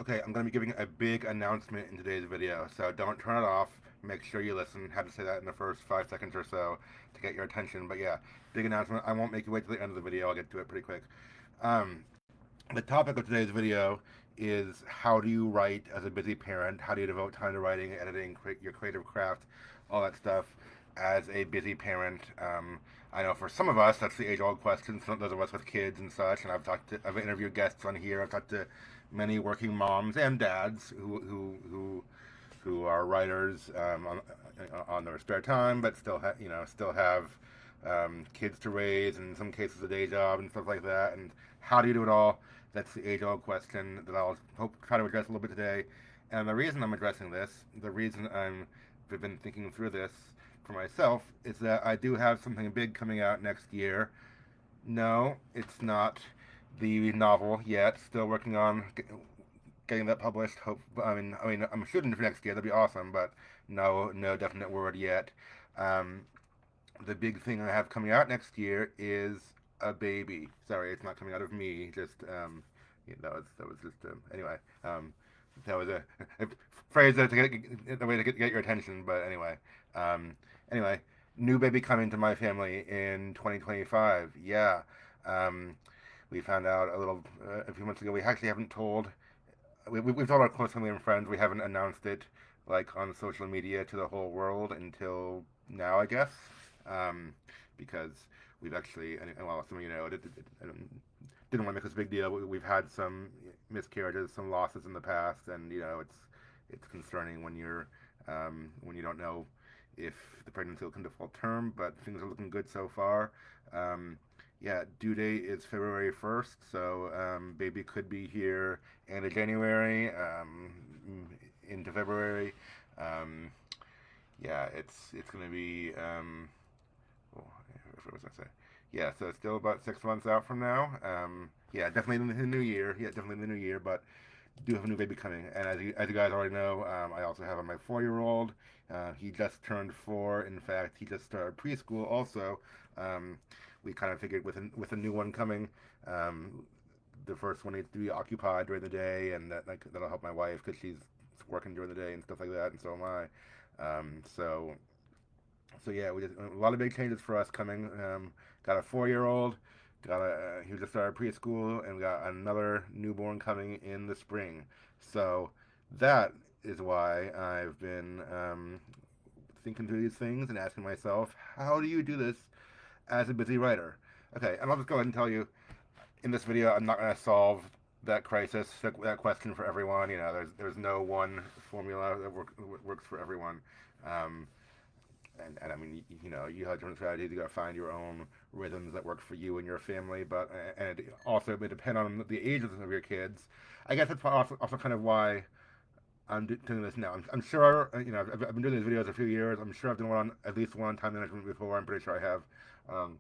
Okay, I'm going to be giving a big announcement in today's video, so don't turn it off. Make sure you listen. Had to say that in the first 5 seconds or so to get your attention. But yeah, big announcement. I won't make you wait till the end of the video. I'll get to it pretty quick. Um, the topic of today's video is how do you write as a busy parent? How do you devote time to writing, editing, your creative craft, all that stuff as a busy parent? I know for some of us that's the age-old question. Some those of us with kids and such, and I've interviewed guests on here. I've talked to many working moms and dads who are writers on their spare time, but still have kids to raise, and in some cases a day job and stuff like that. And how do you do it all? That's the age-old question that I'll try to address a little bit today. And the reason I'm addressing this, the reason I've been thinking through this for myself, is that I do have something big coming out next year. No, it's not the novel yet. Still working on getting that published. I'm shooting for next year. That'd be awesome, but no definite word yet. Um, the big thing I have coming out next year is a baby. Sorry, it's not coming out of me. Just yeah, that was just anyway. That was a phrase to get the way to get your attention. But um, anyway, new baby coming to my family in 2025. Yeah, um, we found out a few months ago. We actually haven't told. We've told our close family and friends. We haven't announced it like on social media to the whole world until now, I guess, um, because we've actually, and well, some of you know, I didn't want to make this a big deal. We've had some miscarriages, some losses in the past, and it's concerning when you don't know if the pregnancy will come to full term. But things are looking good so far. Um, yeah, due date is February 1st, so baby could be here end of January, into February. Um, yeah, it's gonna be. Oh, what was I say? Yeah, so it's still about 6 months out from now. Yeah, definitely in the new year. Yeah, definitely in the new year, but do have a new baby coming. And as you guys already know, I also have my 4-year-old. He just turned 4. In fact, he just started preschool. Also, um, we kind of figured with a new one coming, um, the first one needs to be occupied during the day, and that'll help my wife because she's working during the day and stuff like that, and so am I. So yeah, we just a lot of big changes for us coming. Got a 4-year-old, got he just started preschool, and we got another newborn coming in the spring. So that is why I've been thinking through these things and asking myself, how do you do this as a busy writer? Okay, and I'll just go ahead and tell you in this video, I'm not going to solve that crisis, that question for everyone. There's no one formula that works for everyone. Um, and I mean, you have different strategies. You got to find your own rhythms that work for you and your family. But and it also may depend on the ages of your kids. I guess that's also kind of why I'm doing this now. I'm sure I've been doing these videos a few years. I'm sure I've done at least one on time management before. I'm pretty sure I have. Um,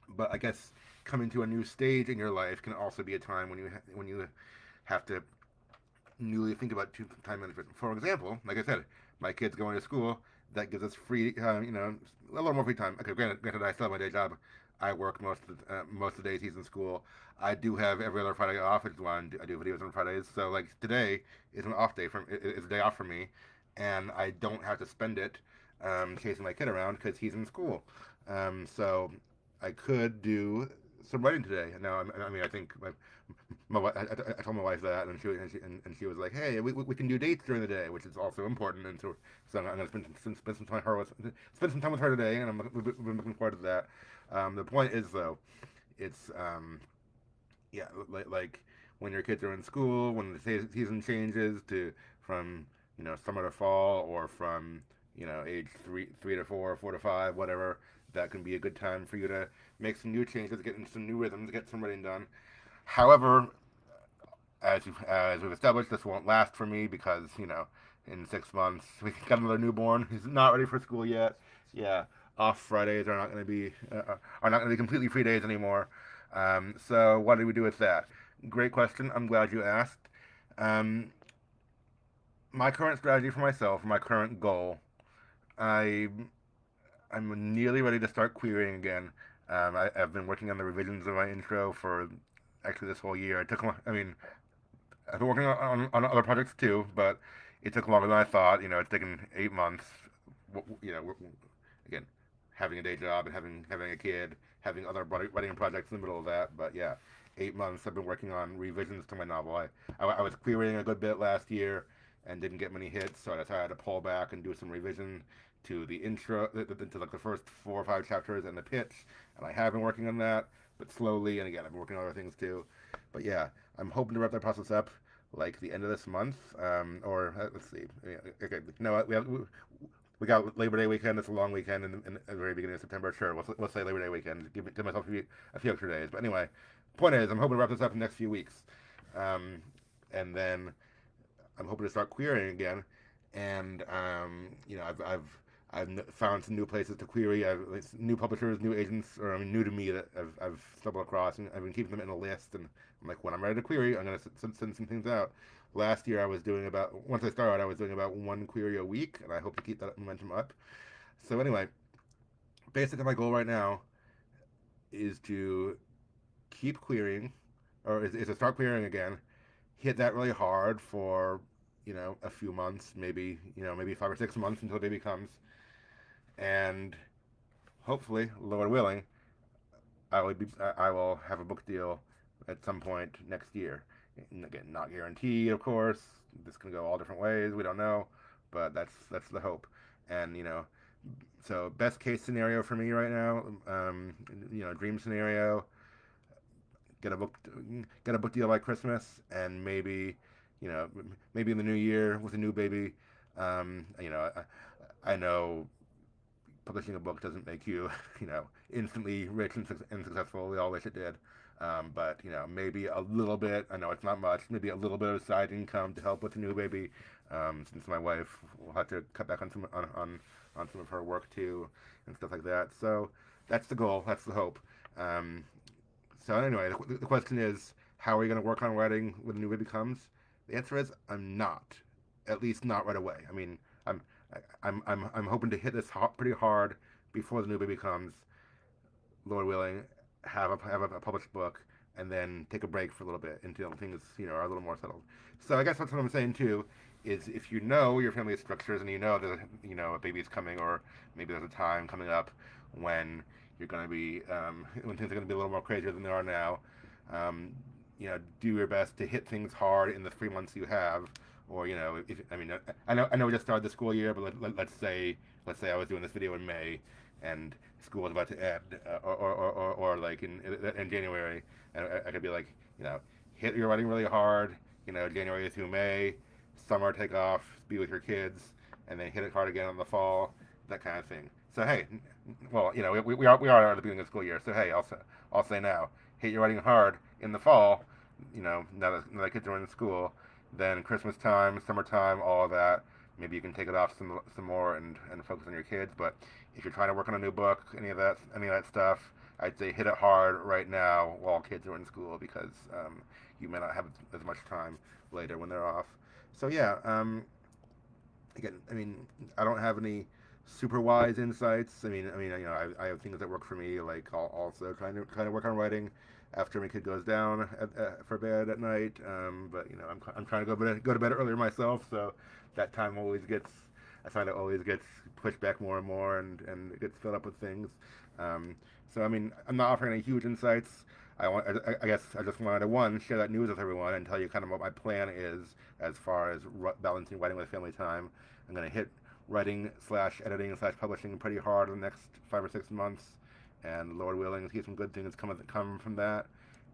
but I guess coming to a new stage in your life can also be a time when you have to newly think about time management. For example, like I said, my kid's going to school. That gives us free, a little more free time. Okay, granted, I still have my day job. I work most of the days he's in school. I do have every other Friday off, which is why I do videos on Fridays. So like today is an off day it's a day off for me, and I don't have to spend it chasing my kid around because he's in school. So I could do some writing today. Now, I mean, I think I told my wife that, and she was like, "Hey, we can do dates during the day, which is also important." And so I'm gonna spend some time with her today, and we've been looking forward to that. The point is though, it's yeah, like when your kids are in school, when the season changes to from summer to fall, or from age three to four, 4 to 5, whatever. That can be a good time for you to make some new changes, get into some new rhythms, get some writing done. However, as we've established, this won't last for me because in 6 months we got another newborn who's not ready for school yet. Yeah, off Fridays are not going to be completely free days anymore. So what do we do with that? Great question. I'm glad you asked. Um, my current strategy for myself, my current goal, I I'm nearly ready to start querying again. I've been working on the revisions of my intro for actually this whole year. I mean, I've been working on other projects too, but it took longer than I thought. You know, it's taken 8 months. You know, again, having a day job and having a kid, having other writing projects in the middle of that. But yeah, 8 months I've been working on revisions to my novel. I was querying a good bit last year and didn't get many hits, so I decided to pull back and do some revision to the intro, to like the first 4 or 5 chapters and the pitch. And I have been working on that, but slowly. And again, I've been working on other things too. But yeah, I'm hoping to wrap that process up like the end of this month, or let's see. Okay, no, we got Labor Day weekend. It's a long weekend in the very beginning of September. Sure, let's say Labor Day weekend. Give myself a few extra days. But anyway, point is, I'm hoping to wrap this up in the next few weeks, um, and then I'm hoping to start querying again. And you know, I've found some new places to query. New publishers, new agents, or I mean, new to me that I've stumbled across, and I've been keeping them in a list. And I'm like, when I'm ready to query, I'm gonna send some things out. Last year, I was doing about once I started, I was doing about one query a week, and I hope to keep that momentum up. So anyway, basically, my goal right now is to keep querying, or is to start querying again. Hit that really hard for a few months, maybe maybe 5 or 6 months until the baby comes, and hopefully, Lord willing, I will have a book deal at some point next year. And again, not guaranteed, of course. This can go all different ways. We don't know, but that's the hope. And so best case scenario for me right now, dream scenario, get a book get a book deal by Christmas, and you know, maybe in the new year with a new baby. I know publishing a book doesn't make you, instantly rich and successful. We all wish it did. But maybe a little bit. I know it's not much. Maybe a little bit of side income to help with the new baby, since my wife will have to cut back on some of her work too, and stuff like that. So that's the goal. That's the hope. Um, so anyway, the question is, how are you going to work on writing when the new baby comes? The answer is, I'm not. At least not right away. I mean, I'm I'm hoping to hit this pretty hard before the new baby comes. Lord willing, have a published book, and then take a break for a little bit until things are a little more settled. So I guess that's what I'm saying too. Is if you know your family structures and you know that a baby's coming, or maybe there's a time coming up when you're going to be when things are going to be a little more crazier than they are now. Um, do your best to hit things hard in the 3 months you have, or if I mean, I know we just started the school year, but let's say I was doing this video in May, and school was about to end, or like in January, and I could be like, hit your writing really hard, January through May, summer take off, be with your kids, and then hit it hard again in the fall, that kind of thing. So hey, well, we are at the beginning of the school year, so hey, I'll say now, hit your writing hard in the fall, now that kids are in school, then Christmas time, summertime, all of that. Maybe you can take it off some more and focus on your kids. But if you're trying to work on a new book, any of that stuff, I'd say hit it hard right now while kids are in school, because you may not have as much time later when they're off. So yeah, again, I mean, I don't have any super wise insights. I have things that work for me, like also trying to work on writing after my kid goes down for bed at night. But I'm trying to go to bed earlier myself, so that time I find it always gets pushed back more and more, and it gets filled up with things. So I mean, I'm not offering any huge insights. I guess I just wanted to share that news with everyone and tell you kind of what my plan is as far as balancing writing with family time. I'm gonna hit writing slash editing slash publishing pretty hard in the next 5 or 6 months, and Lord willing, see some good things come from that,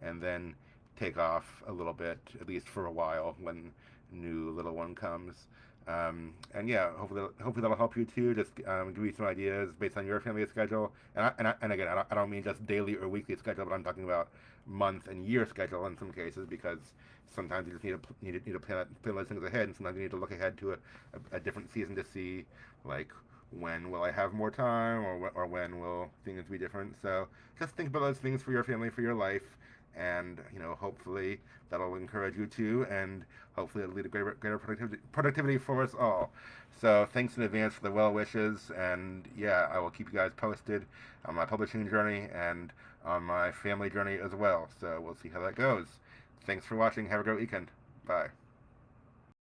and then take off a little bit, at least for a while, when new little one comes. And yeah, hopefully that'll help you too. Just give you some ideas based on your family schedule. And again, I don't mean just daily or weekly schedule, but I'm talking about month and year schedule in some cases, because sometimes you just need to plan those things ahead, and sometimes you need to look ahead to a different season to see, like, when will I have more time, or when will things be different. So just think about those things for your family, for your life, and hopefully that'll encourage you too, and hopefully it'll lead to greater productivity for us all. So thanks in advance for the well wishes, and yeah, I will keep you guys posted on my publishing journey and on my family journey as well. So we'll see how that goes. Thanks for watching. Have a great weekend. Bye.